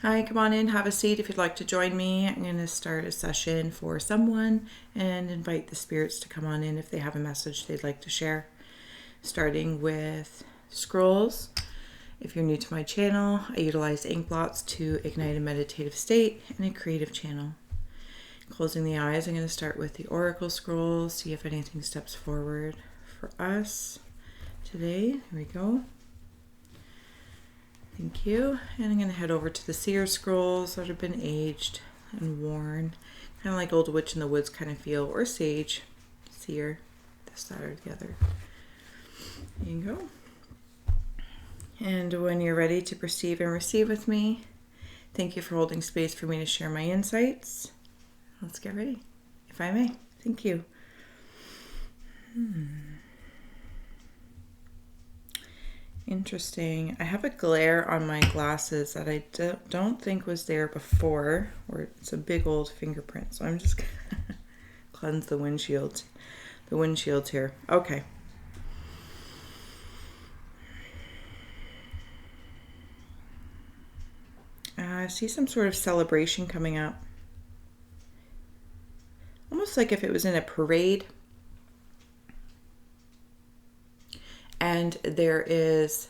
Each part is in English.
Hi, come on in, have a seat if you'd like to join me. I'm going to start a session for someone and invite the spirits to come on in if they have a message they'd like to share. Starting with scrolls. If you're new to my channel, I utilize Inkblots to ignite a meditative state and a creative channel. Closing the eyes, I'm going to start with the Oracle scrolls, see if anything steps forward for us today. Here we go. Thank you. And I'm going to head over to the seer scrolls that have been aged and worn. Kind of like Old Witch in the Woods kind of feel, or sage, seer, this, that, or the other. There you go. And when you're ready to perceive and receive with me, thank you for holding space for me to share my insights. Let's get ready, if I may. Thank you. Interesting. I have a glare on my glasses that I don't think was there before, or it's a big old fingerprint. So I'm just going to cleanse the windshield. The windshield's here. Okay. I see some sort of celebration coming up. Almost like if it was in a parade. And there is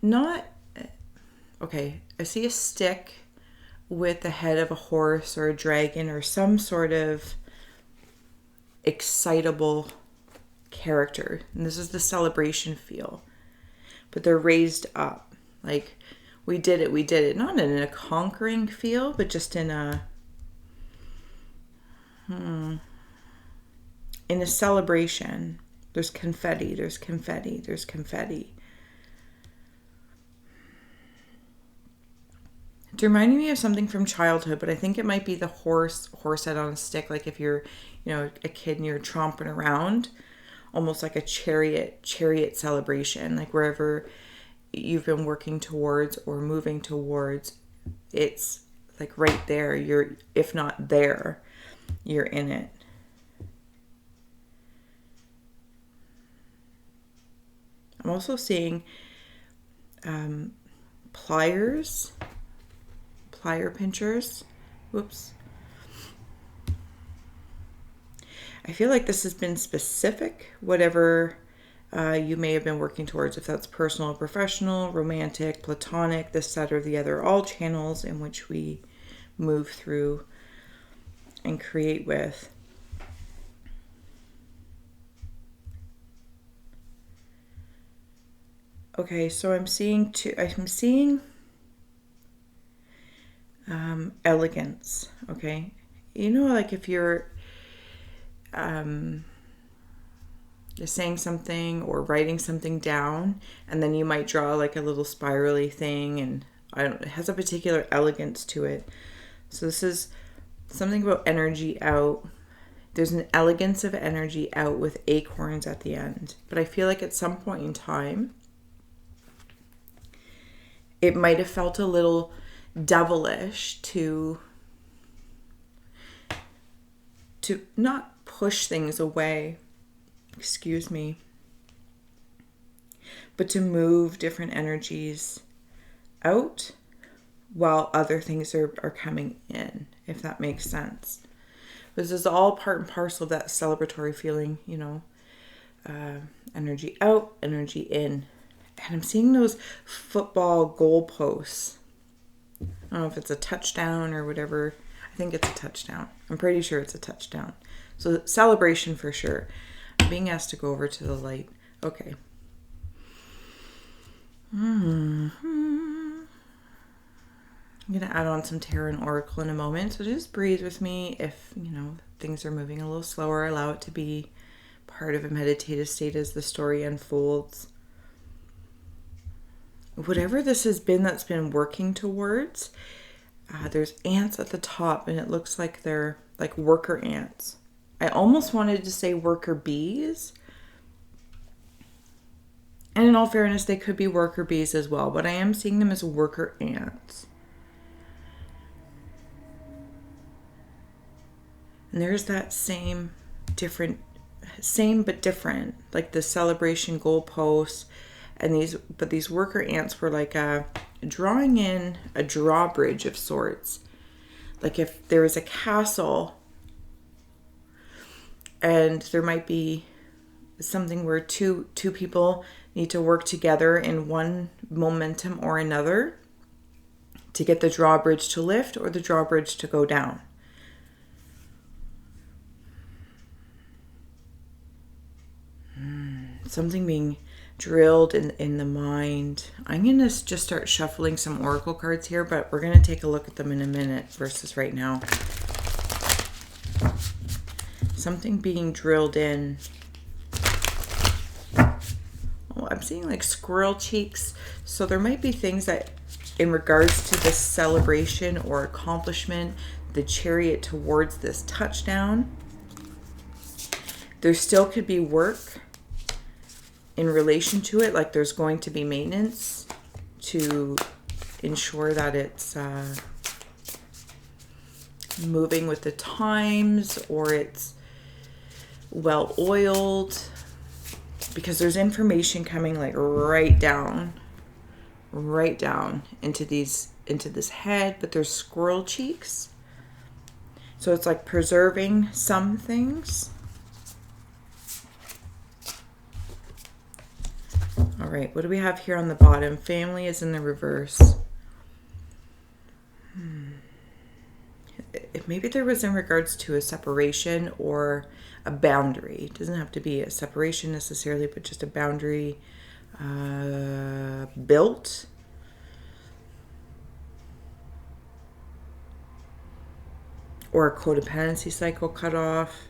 not, okay, I see a stick with the head of a horse or a dragon or some sort of excitable character. And this is the celebration feel. But they're raised up. Like, we did it. Not in a conquering feel, but just in a, in a celebration. There's confetti, there's confetti, there's confetti. It's reminding me of something from childhood, but I think it might be the horse head on a stick. Like if you're, a kid and you're tromping around, almost like a chariot celebration. Like wherever you've been working towards or moving towards, it's like right there. You're, if not there, you're in it. I'm also seeing plier pinchers. Whoops. I feel like this has been specific, whatever you may have been working towards, if that's personal, professional, romantic, platonic, this, that, or the other, all channels in which we move through and create with. Okay, so I'm seeing elegance, okay? Like if you're saying something or writing something down, and then you might draw like a little spirally thing, and it has a particular elegance to it. So this is something about energy out. There's an elegance of energy out with acorns at the end. But I feel like at some point in time, it might have felt a little devilish to not push things away, but to move different energies out while other things are coming in, if that makes sense. This is all part and parcel of that celebratory feeling, energy out, energy in. And I'm seeing those football goalposts. I don't know if it's a touchdown or whatever. I think it's a touchdown. I'm pretty sure it's a touchdown. So celebration for sure. I'm being asked to go over to the light. Okay. I'm going to add on some tarot and oracle in a moment. So just breathe with me. If, things are moving a little slower, allow it to be part of a meditative state as the story unfolds. Whatever this has been that's been working towards, there's ants at the top, and it looks like they're like worker ants. I almost wanted to say worker bees. And in all fairness, they could be worker bees as well, but I am seeing them as worker ants. And there's that same but different, like the celebration goalposts And these worker ants were like drawing in a drawbridge of sorts. Like if there is a castle and there might be something where two people need to work together in one momentum or another to get the drawbridge to lift or the drawbridge to go down. Something being drilled in the mind. I'm going to just start shuffling some oracle cards here, but we're going to take a look at them in a minute versus right now. Something being drilled in. Oh, I'm seeing like squirrel cheeks. So there might be things that in regards to this celebration or accomplishment, the chariot towards this touchdown, there still could be work in relation to it. Like there's going to be maintenance to ensure that it's moving with the times, or it's well oiled, because there's information coming like right down into this head, but there's squirrel cheeks. So it's like preserving some things. All right, what do we have here on the bottom? Family is in the reverse. Maybe there was in regards to a separation or a boundary. It doesn't have to be a separation necessarily, but just a boundary built. Or a codependency cycle cut off.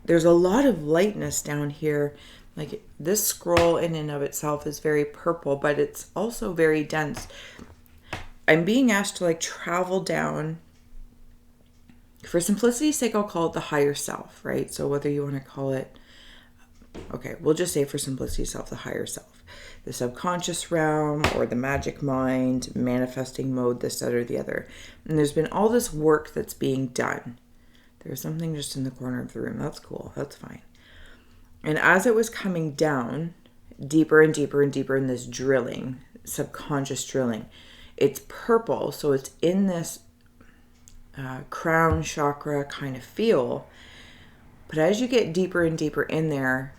There's a lot of lightness down here. Like this scroll in and of itself is very purple, but it's also very dense. I'm being asked to like travel down. For simplicity's sake, I'll call it the higher self, right? So whether you want to call it, okay, we'll just say for simplicity's self, the higher self, the subconscious realm, or the magic mind, manifesting mode, this, that, or the other. And there's been all this work that's being done. There's something just in the corner of the room. That's cool. That's fine. And as it was coming down, deeper and deeper and deeper in this drilling, subconscious drilling, it's purple. So it's in this crown chakra kind of feel. But as you get deeper and deeper in there,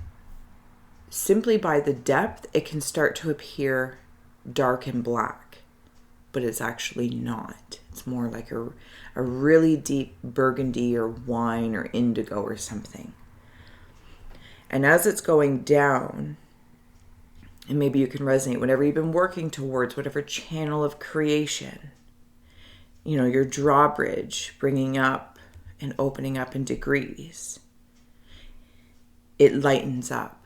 simply by the depth, it can start to appear dark and black. But it's actually not. It's more like a really deep burgundy or wine or indigo or something. And as it's going down, and maybe you can resonate, whatever you've been working towards, whatever channel of creation, you know, your drawbridge, bringing up and opening up in degrees, it lightens up.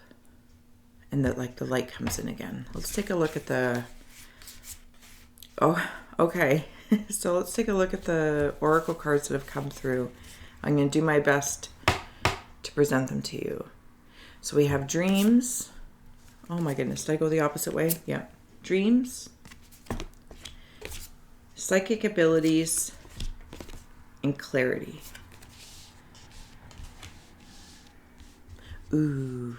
And that like the light comes in again. Let's take a look at the, oh, okay. So let's take a look at the oracle cards that have come through. I'm going to do my best to present them to you. So we have dreams. Oh my goodness, did I go the opposite way? Yeah. Dreams, psychic abilities, and clarity. Ooh.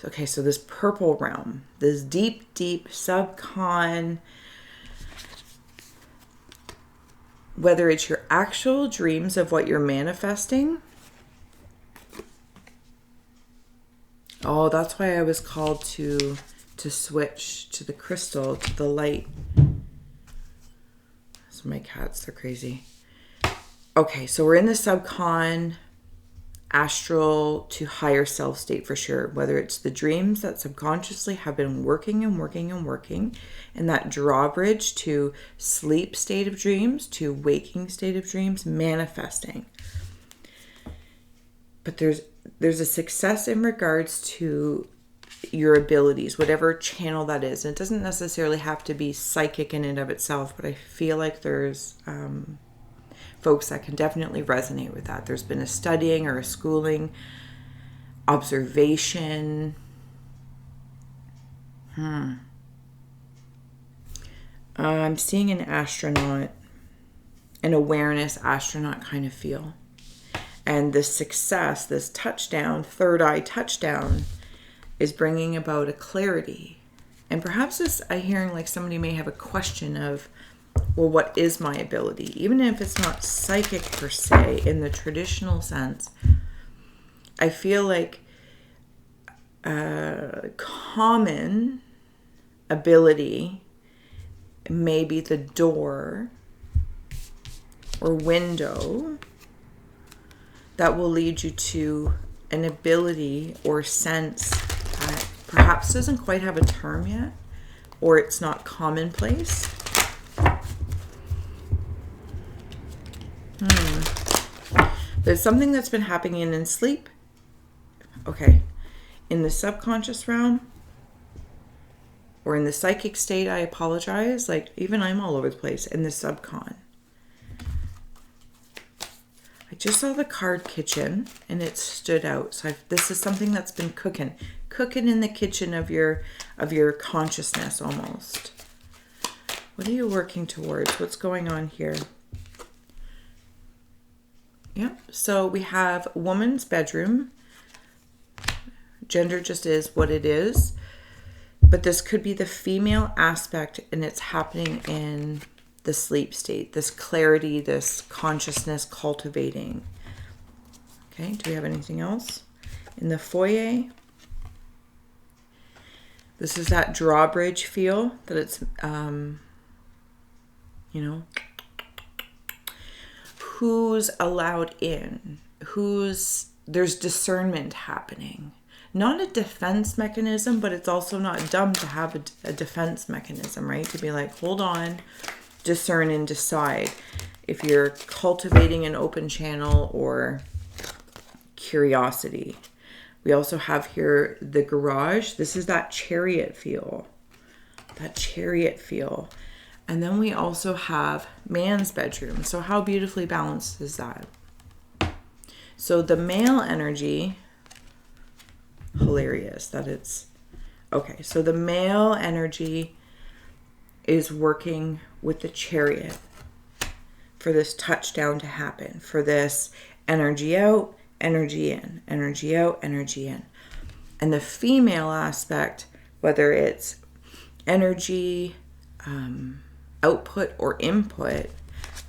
Okay, so this purple realm, this deep, deep subcon, whether it's your actual dreams of what you're manifesting. Oh, that's why I was called to switch to the crystal, to the light. So my cats, they're crazy. Okay, so we're in the subcon, astral to higher self state for sure. Whether it's the dreams that subconsciously have been working and working and working, and that drawbridge to sleep state of dreams, to waking state of dreams, manifesting. But there's a success in regards to your abilities, whatever channel that is. And it doesn't necessarily have to be psychic in and of itself, but I feel like there's folks that can definitely resonate with that. There's been a studying or a schooling, observation. I'm seeing an astronaut, an awareness astronaut kind of feel. And this success, this touchdown, third eye touchdown, is bringing about a clarity. And perhaps this, I'm hearing like somebody may have a question of, well, what is my ability? Even if it's not psychic per se in the traditional sense, I feel like a common ability may be the door or window that will lead you to an ability or sense that perhaps doesn't quite have a term yet, or it's not commonplace. There's something that's been happening in sleep. Okay. In the subconscious realm or in the psychic state, I apologize. Like, even I'm all over the place in the subcon. I just saw the card kitchen and it stood out. So this is something that's been cooking in the kitchen of your consciousness almost. What are you working towards? What's going on here? Yeah. So we have woman's bedroom. Gender just is what it is. But this could be the female aspect, and it's happening in the sleep state. This clarity, this consciousness cultivating. Okay, do we have anything else? In the foyer, this is that drawbridge feel that it's, who's allowed in, there's discernment happening. Not a defense mechanism, but it's also not dumb to have a defense mechanism, right? To be like, hold on, discern and decide if you're cultivating an open channel or curiosity. We also have here the garage. This is that chariot feel. And then we also have man's bedroom. So how beautifully balanced is that? So the male energy, hilarious that it's okay. So the male energy is working with the chariot for this touchdown to happen, for this energy out, energy in, energy out, energy in. And the female aspect, whether it's energy output or input,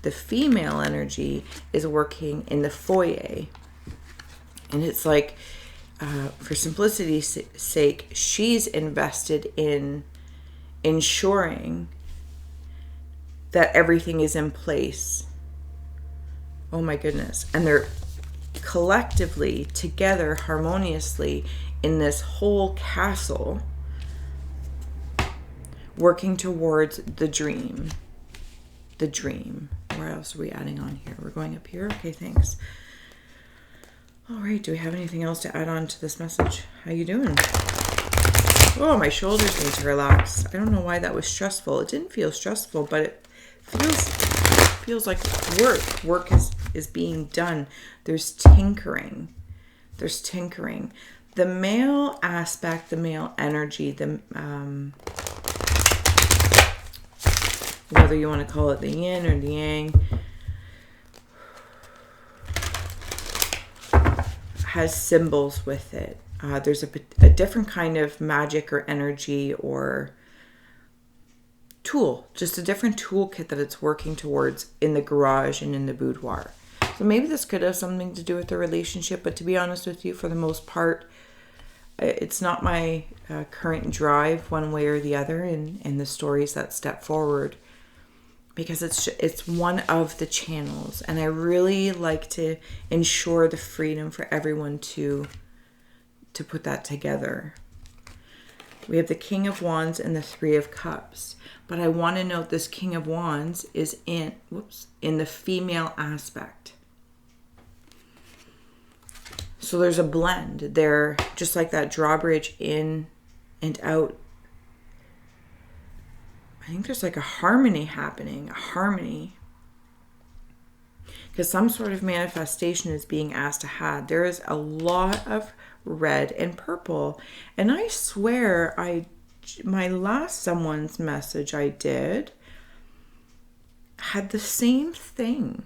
the female energy is working in the foyer. And it's like, for simplicity's sake, she's invested in ensuring that everything is in place. Oh my goodness. And they're collectively together harmoniously in this whole castle working towards the dream. Where else are we adding on here? We're going up here. Okay, thanks. All right, do we have anything else to add on to this message? How you doing? Oh, my shoulders need to relax. I don't know why that was stressful. It didn't feel stressful, but it feels like work. Work is being done. There's tinkering. The male aspect, the male energy, whether you want to call it the yin or the yang, has symbols with it. There's a different kind of magic or energy or tool, just a different toolkit that it's working towards in the garage and in the boudoir. So maybe this could have something to do with the relationship, but to be honest with you, for the most part, it's not my current drive one way or the other in the stories that step forward, because it's one of the channels, and I really like to ensure the freedom for everyone to put that together. We have the King of Wands and the Three of Cups, but I want to note this King of Wands is in the female aspect. So there's a blend there, just like that drawbridge in and out. I think there's like a harmony happening, because some sort of manifestation is being asked to have. There is a lot of red and purple, and I swear my last someone's message I did had the same thing.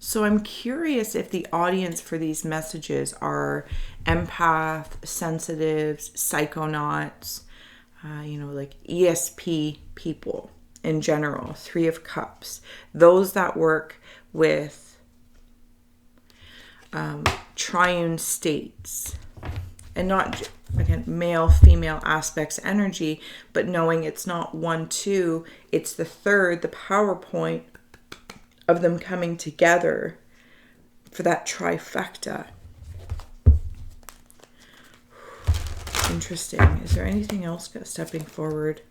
So I'm curious if the audience for these messages are empath, sensitives, psychonauts, like ESP people in general, Three of Cups, those that work with triune states, and not, again, male, female aspects energy, but knowing it's not 1, 2, it's the third, the PowerPoint of them coming together for that trifecta. Interesting. Is there anything else stepping forward?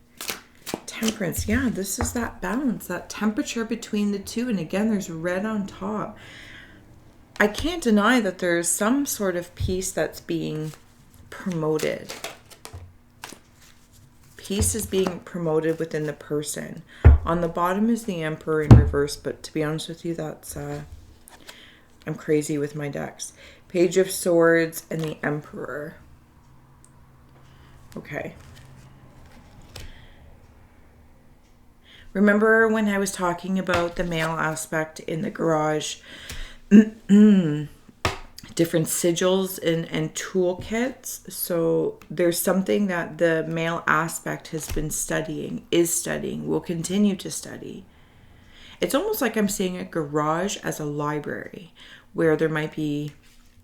Temperance. Yeah, this is that balance, that temperature between the two. And again, there's red on top. I can't deny that there's some sort of peace that's being promoted. Peace is being promoted within the person. On the bottom is the Emperor in reverse, but to be honest with you, that's I'm crazy with my decks. Page of Swords and the Emperor. Okay. Remember when I was talking about the male aspect in the garage? Different sigils and toolkits. So there's something that the male aspect has been studying, will continue to study. It's almost like I'm seeing a garage as a library where there might be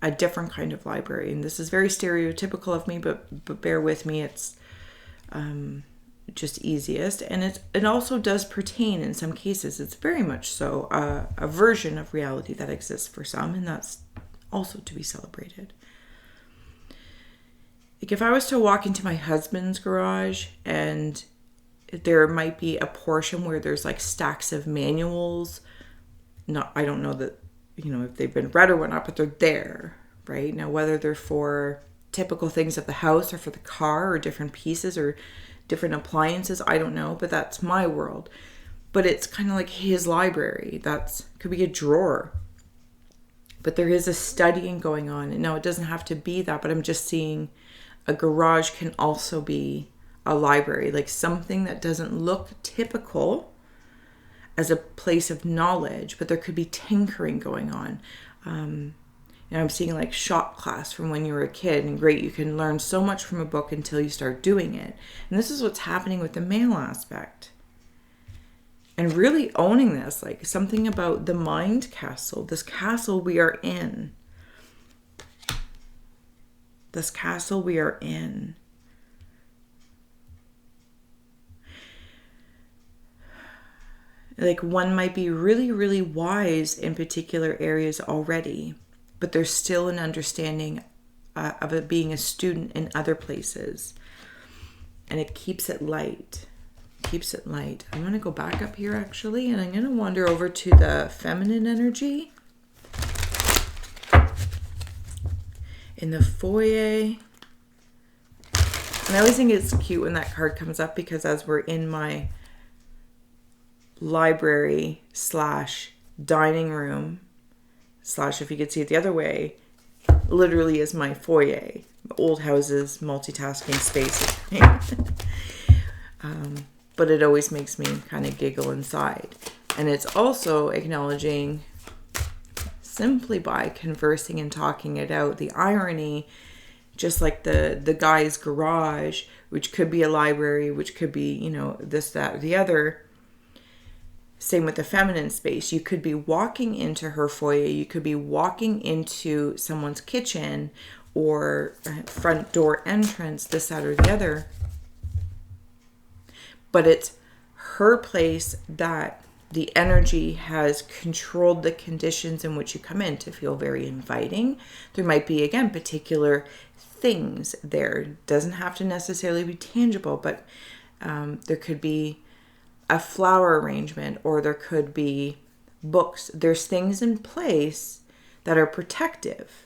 a different kind of library. And this is very stereotypical of me, but bear with me. It's just easiest. And it also does pertain in some cases. It's very much so a version of reality that exists for some, and that's also to be celebrated. Like if I was to walk into my husband's garage and there might be a portion where there's like stacks of manuals. I don't know that, if they've been read or whatnot, but they're there, right? Now, whether they're for typical things of the house or for the car or different pieces or different appliances, I don't know, but that's my world. But it's kind of like his library. Could be a drawer. But there is a studying going on. And no, it doesn't have to be that, but I'm just seeing a garage can also be a library, like something that doesn't look typical as a place of knowledge, but there could be tinkering going on. I'm seeing like shop class from when you were a kid, and great, you can learn so much from a book until you start doing it. And this is what's happening with the male aspect. And really owning this, like something about the mind castle, this castle we are in. This castle we are in. Like one might be really, really wise in particular areas already, but there's still an understanding of it being a student in other places. And it keeps it light. I'm going to go back up here actually, and I'm going to wander over to the feminine energy in the foyer. And I always think it's cute when that card comes up, because as we're in my library / dining room / if you could see it the other way, literally is my foyer. Old houses, multitasking spaces. But it always makes me kind of giggle inside. And it's also acknowledging, simply by conversing and talking it out, the irony, just like the guy's garage, which could be a library, which could be, this, that, or the other. Same with the feminine space. You could be walking into her foyer. You could be walking into someone's kitchen or front door entrance, this, that, or the other. But it's her place that the energy has controlled the conditions in which you come in to feel very inviting. There might be, again, particular things there. It doesn't have to necessarily be tangible, but there could be a flower arrangement, or there could be books. There's things in place that are protective.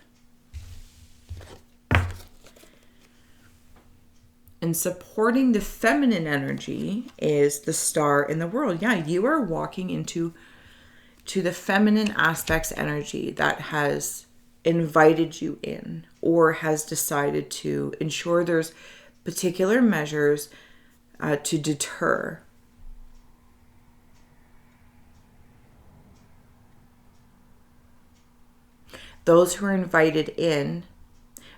And supporting the feminine energy is the star in the world. Yeah, you are walking into the feminine aspects energy that has invited you in, or has decided to ensure there's particular measures to deter. those who are invited in,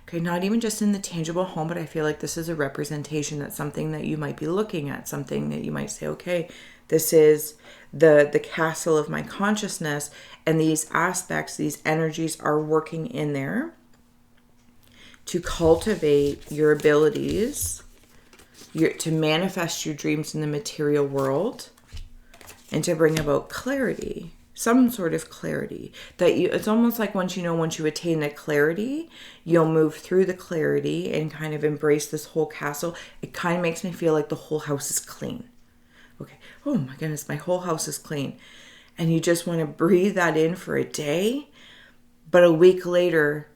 okay, not even just in the tangible home, but I feel like this is a representation. That's something that you might be looking at, something that you might say, okay, this is the castle of my consciousness, and these aspects, these energies are working in there to cultivate your abilities, to manifest your dreams in the material world, and to bring about clarity, some sort of clarity. That it's almost like once you attain that clarity, you'll move through the clarity and kind of embrace this whole castle. It kind of makes me feel like the whole house is clean. Okay, oh my goodness, my whole house is clean. And you just want to breathe that in for a day, but a week later,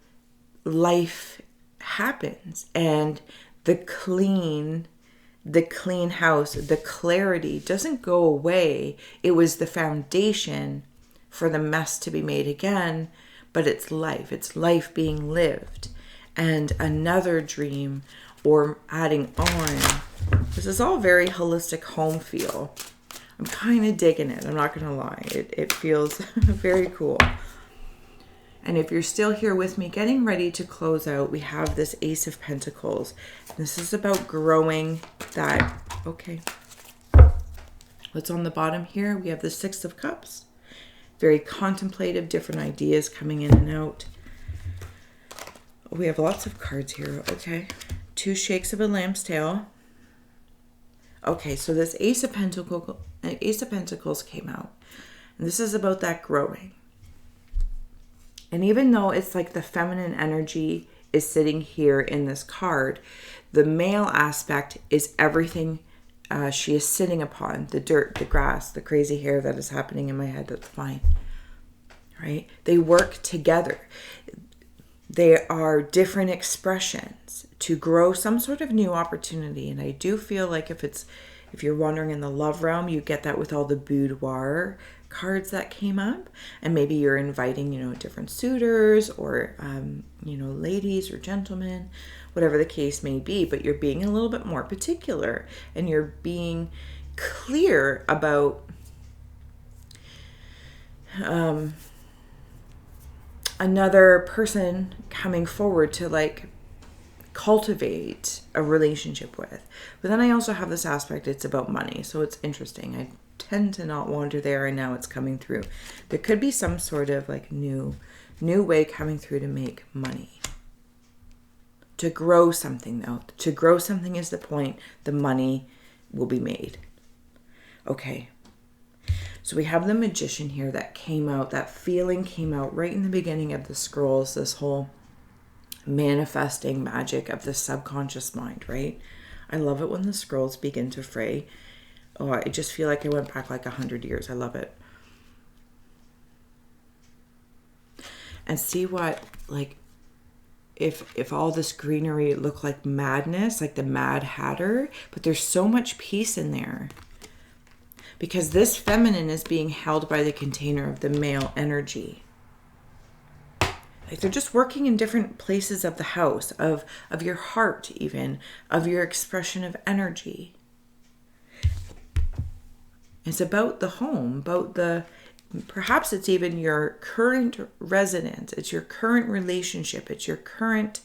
life happens, and the clean house, the clarity doesn't go away. It was the foundation for the mess to be made again, but it's life being lived. And another dream, or adding on, this is all very holistic home feel. I'm kind of digging it, I'm not gonna lie. It feels very cool. And if you're still here with me, getting ready to close out, we have this Ace of Pentacles. This is about growing that, okay. What's on the bottom here? We have the Six of Cups. Very contemplative, different ideas coming in and out. We have lots of cards here, okay. Two Shakes of a Lamb's Tail. Okay, so this Ace of Pentacles came out. And this is about that growing. And even though it's like the feminine energy is sitting here in this card, the male aspect is everything she is sitting upon. The dirt, the grass, the crazy hair that is happening in my head, that's fine. Right? They work together. They are different expressions to grow some sort of new opportunity. And I do feel like if you're wandering in the love realm, you get that with all the boudoir cards that came up, and maybe you're inviting, different suitors, or ladies or gentlemen, whatever the case may be, but you're being a little bit more particular, and you're being clear about another person coming forward to like cultivate a relationship with. But then I also have this aspect, it's about money, so it's interesting. I tend to not wander there, and now it's coming through. There could be some sort of like new way coming through to make money. To grow something though. To grow something is the point. The money will be made. Okay. So we have the Magician here that came out. That feeling came out right in the beginning of the scrolls. This whole manifesting magic of the subconscious mind, right? I love it when the scrolls begin to fray. Oh, I just feel like I went back like 100 years. I love it. And see what, like, if all this greenery looked like madness, like the Mad Hatter, but there's so much peace in there. Because this feminine is being held by the container of the male energy. Like they're just working in different places of the house, of your heart even, of your expression of energy. It's about the home, perhaps it's even your current residence, it's your current relationship, it's your current,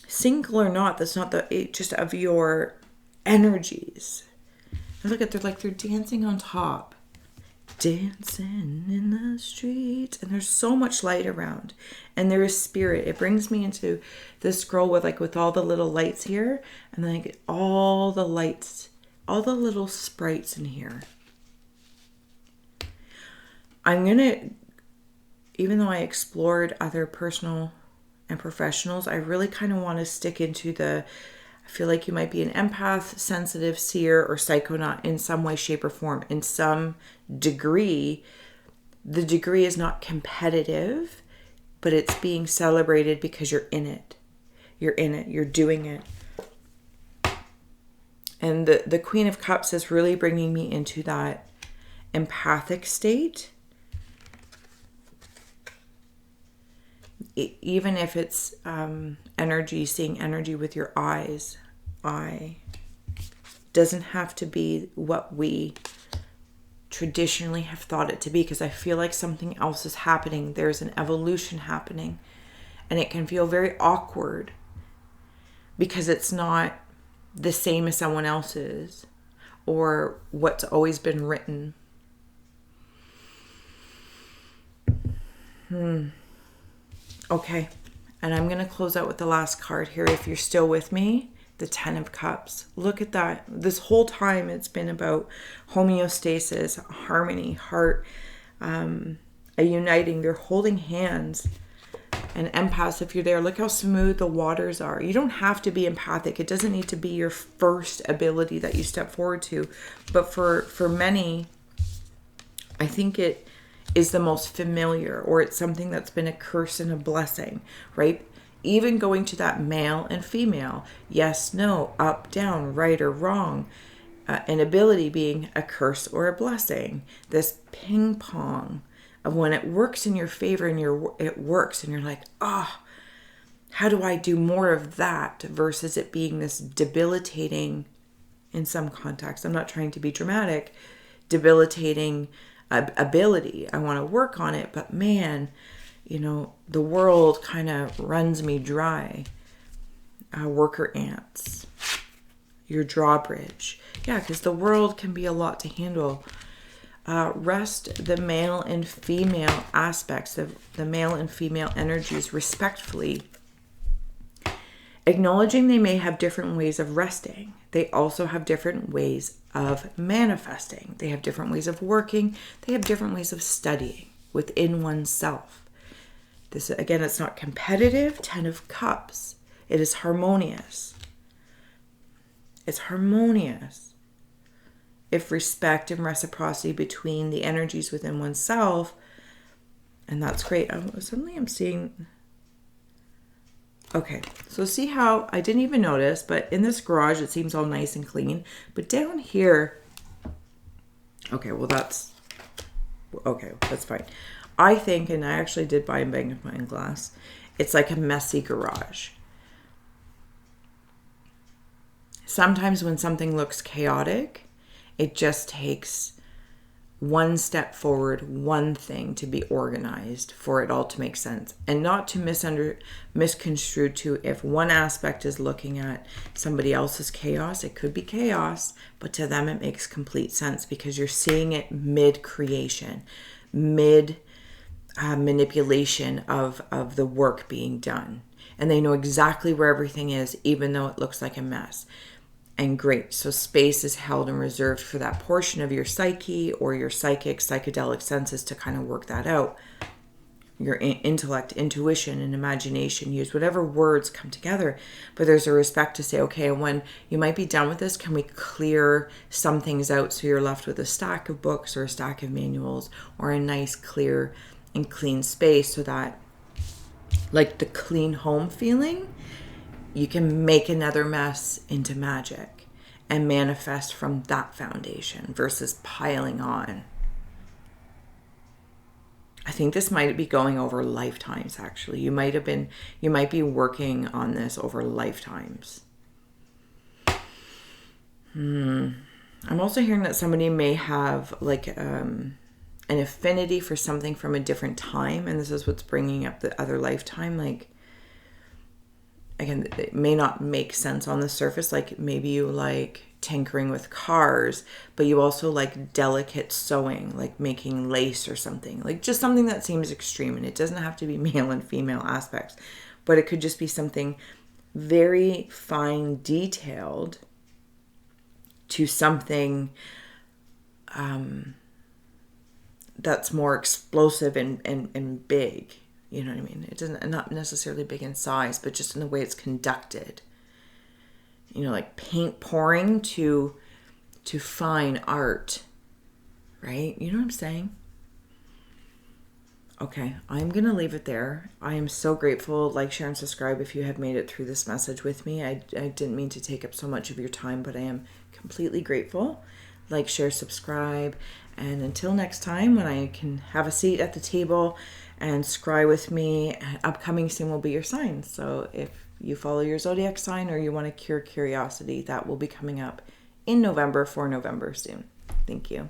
single or not, that's not just of your energies. And look at, they're dancing on top. Dancing in the street, and there's so much light around, and there is spirit. It brings me into this scroll with all the little lights here, and then I get all the lights, all the little sprites in here. I'm gonna, even though I explored other personal and professionals, I really kind of want to stick into I feel like you might be an empath, sensitive, seer, or psychonaut in some way, shape, or form. In some degree, the degree is not competitive, but it's being celebrated because you're in it. You're in it. You're doing it. And the Queen of Cups is really bringing me into that empathic state. Even if it's energy, seeing energy with your eyes, doesn't have to be what we traditionally have thought it to be, because I feel like something else is happening. There's an evolution happening, and it can feel very awkward because it's not the same as someone else's or what's always been written. Okay, and I'm going to close out with the last card here. If you're still with me, the 10 of Cups. Look at that. This whole time it's been about homeostasis, harmony, heart, a uniting. They're holding hands. And empaths, if you're there, look how smooth the waters are. You don't have to be empathic. It doesn't need to be your first ability that you step forward to. But for many, I think it is the most familiar, or it's something that's been a curse and a blessing, right? Even going to that male and female, yes, no, up, down, right or wrong, an ability being a curse or a blessing. This ping pong of when it works in your favor and it works and you're like, how do I do more of that, versus it being this debilitating, in some context, I'm not trying to be dramatic, debilitating ability. I want to work on it, but man, the world kind of runs me dry. Worker ants, your drawbridge. Yeah, because the world can be a lot to handle. Rest the male and female aspects, the male and female energies respectfully. Acknowledging they may have different ways of resting. They also have different ways of manifesting. They have different ways of working. They have different ways of studying within oneself. This, again, it's not competitive. 10 of Cups. It is harmonious. It's harmonious. If respect and reciprocity between the energies within oneself, and that's great. Suddenly I'm seeing... Okay, so see how I didn't even notice, but in this garage it seems all nice and clean. But down here, okay, well that's fine. I think, and I actually did buy a magnifying glass, it's like a messy garage. Sometimes when something looks chaotic, it just takes one step forward, one thing to be organized for it all to make sense. And not to misconstrue to, if one aspect is looking at somebody else's chaos, it could be chaos, but to them it makes complete sense because you're seeing it mid-creation, manipulation of the work being done. And they know exactly where everything is, even though it looks like a mess. And great, so space is held and reserved for that portion of your psyche or your psychedelic senses to kind of work that out. Your intellect, intuition, and imagination, use whatever words come together. But there's a respect to say, okay, when you might be done with this, can we clear some things out so you're left with a stack of books or a stack of manuals or a nice, clear, and clean space, so that, like the clean home feeling, you can make another mess into magic and manifest from that foundation versus piling on. I think this might be going over lifetimes, actually. You might be working on this over lifetimes. I'm also hearing that somebody may have like an affinity for something from a different time, and this is what's bringing up the other lifetime. Like, again, it may not make sense on the surface. Like maybe you like tinkering with cars, but you also like delicate sewing, like making lace or something. Like just something that seems extreme. And it doesn't have to be male and female aspects, but it could just be something very fine detailed to something that's more explosive and big. You know what I mean? It doesn't, not necessarily big in size, but just in the way it's conducted. You know, like paint pouring to fine art, right? You know what I'm saying? Okay, I'm going to leave it there. I am so grateful. Like, share, and subscribe if you have made it through this message with me. I didn't mean to take up so much of your time, but I am completely grateful. Like, share, subscribe. And until next time, when I can have a seat at the table and scry with me, upcoming soon will be your sign. So if you follow your zodiac sign or you want to cure curiosity, that will be coming up in November for November soon. Thank you.